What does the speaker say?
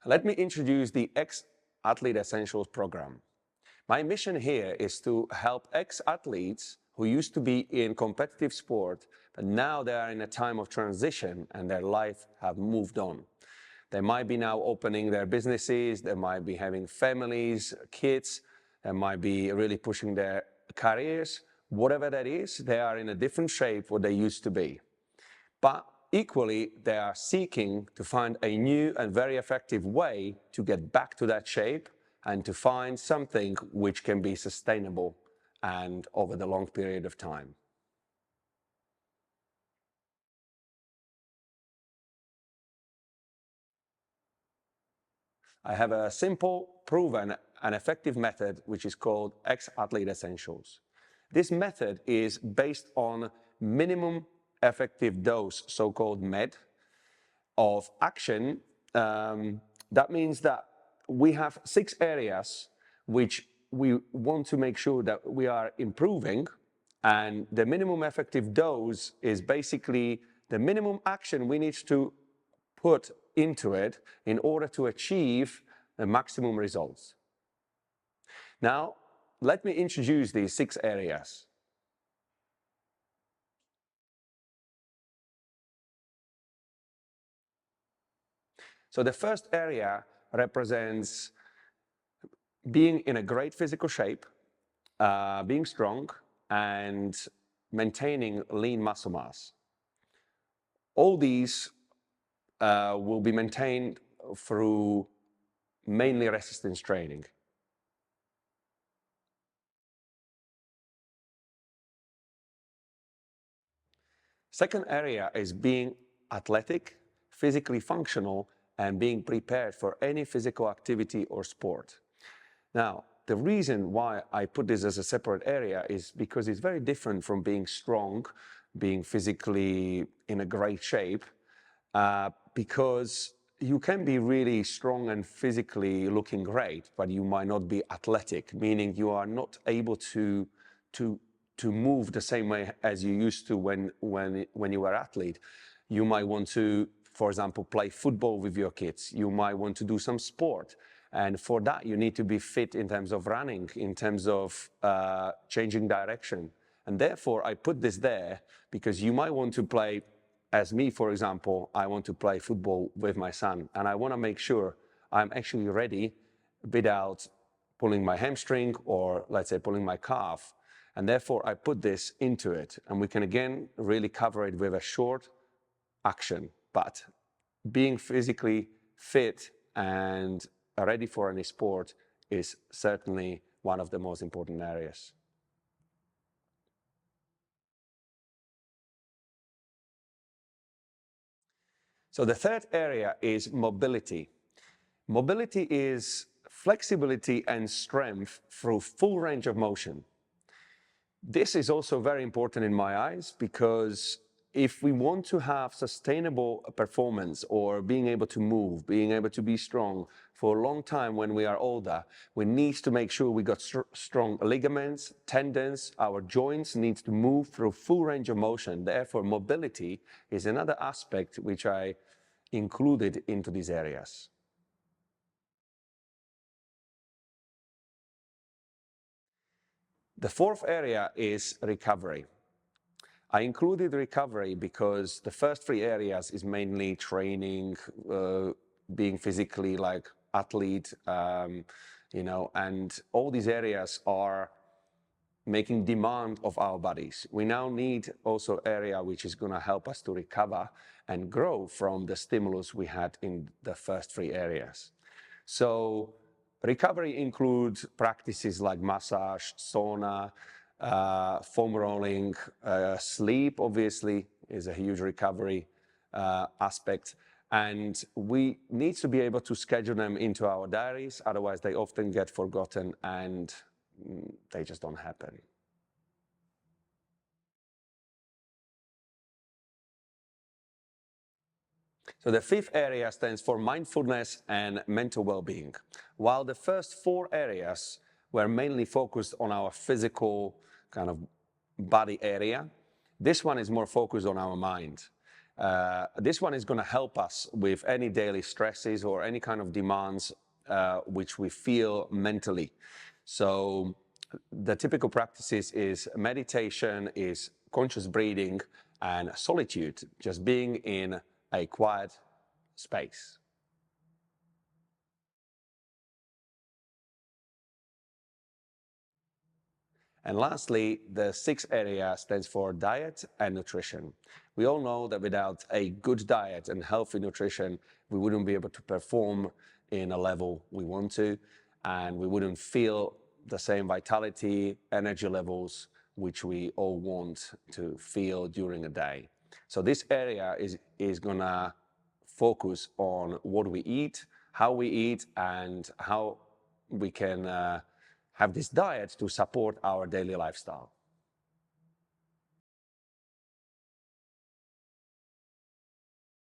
Let me introduce the Ex-Athlete Essentials program. My mission here is to help ex-athletes who used to be in competitive sport, but now they are in a time of transition and their life have moved on. They might be now opening their businesses, they might be having families, kids, they might be really pushing their careers. Whatever that is, they are in a different shape what they used to be. But equally, they are seeking to find a new and very effective way to get back to that shape and to find something which can be sustainable and over the long period of time. I have a simple, proven, and effective method which is called Ex-Athlete Essentials. This method is based on minimum effective dose, so-called MED, of action. That means that we have 6 areas which we want to make sure that we are improving, and the minimum effective dose is basically the minimum action we need to put into it in order to achieve the maximum results. Now, let me introduce these 6 areas. So the first area represents being in a great physical shape, being strong, and maintaining lean muscle mass. All these will be maintained through mainly resistance training. Second area is being athletic, physically functional, and being prepared for any physical activity or sport. Now, the reason why I put this as a separate area is because it's very different from being strong, being physically in a great shape, because you can be really strong and physically looking great, but you might not be athletic, meaning you are not able to move the same way as you used to when you were an athlete. You might want to, for example, play football with your kids. You might want to do some sport. And for that, you need to be fit in terms of running, in terms of changing direction. And therefore, I put this there because you might want to play, as me, for example, I want to play football with my son. And I want to make sure I'm actually ready without pulling my hamstring or, let's say, pulling my calf. And therefore, I put this into it. And we can, again, really cover it with a short action. But being physically fit and ready for any sport is certainly one of the most important areas. So the third area is mobility. Mobility is flexibility and strength through full range of motion. This is also very important in my eyes because if we want to have sustainable performance or being able to move, being able to be strong for a long time when we are older, we need to make sure we got strong ligaments, tendons, our joints need to move through full range of motion. Therefore, mobility is another aspect which I included into these areas. The fourth area is recovery. I included recovery because the first 3 areas is mainly training, being physically like athlete, and all these areas are making demand of our bodies. We now need also area which is going to help us to recover and grow from the stimulus we had in the first 3 areas. So recovery includes practices like massage, sauna, foam rolling, sleep obviously is a huge recovery aspect, and we need to be able to schedule them into our diaries, otherwise they often get forgotten and they just don't happen. So the 5th area stands for mindfulness and mental well-being. While the first 4 areas were mainly focused on our physical kind of body area, this one is more focused on our mind. This one is going to help us with any daily stresses or any kind of demands which we feel mentally. So the typical practices is meditation, is conscious breathing, and solitude, just being in a quiet space. And lastly, the sixth area stands for diet and nutrition. We all know that without a good diet and healthy nutrition, we wouldn't be able to perform in a level we want to, and we wouldn't feel the same vitality, energy levels, which we all want to feel during a day. So this area is gonna focus on what we eat, how we eat, and how we can have this diet to support our daily lifestyle.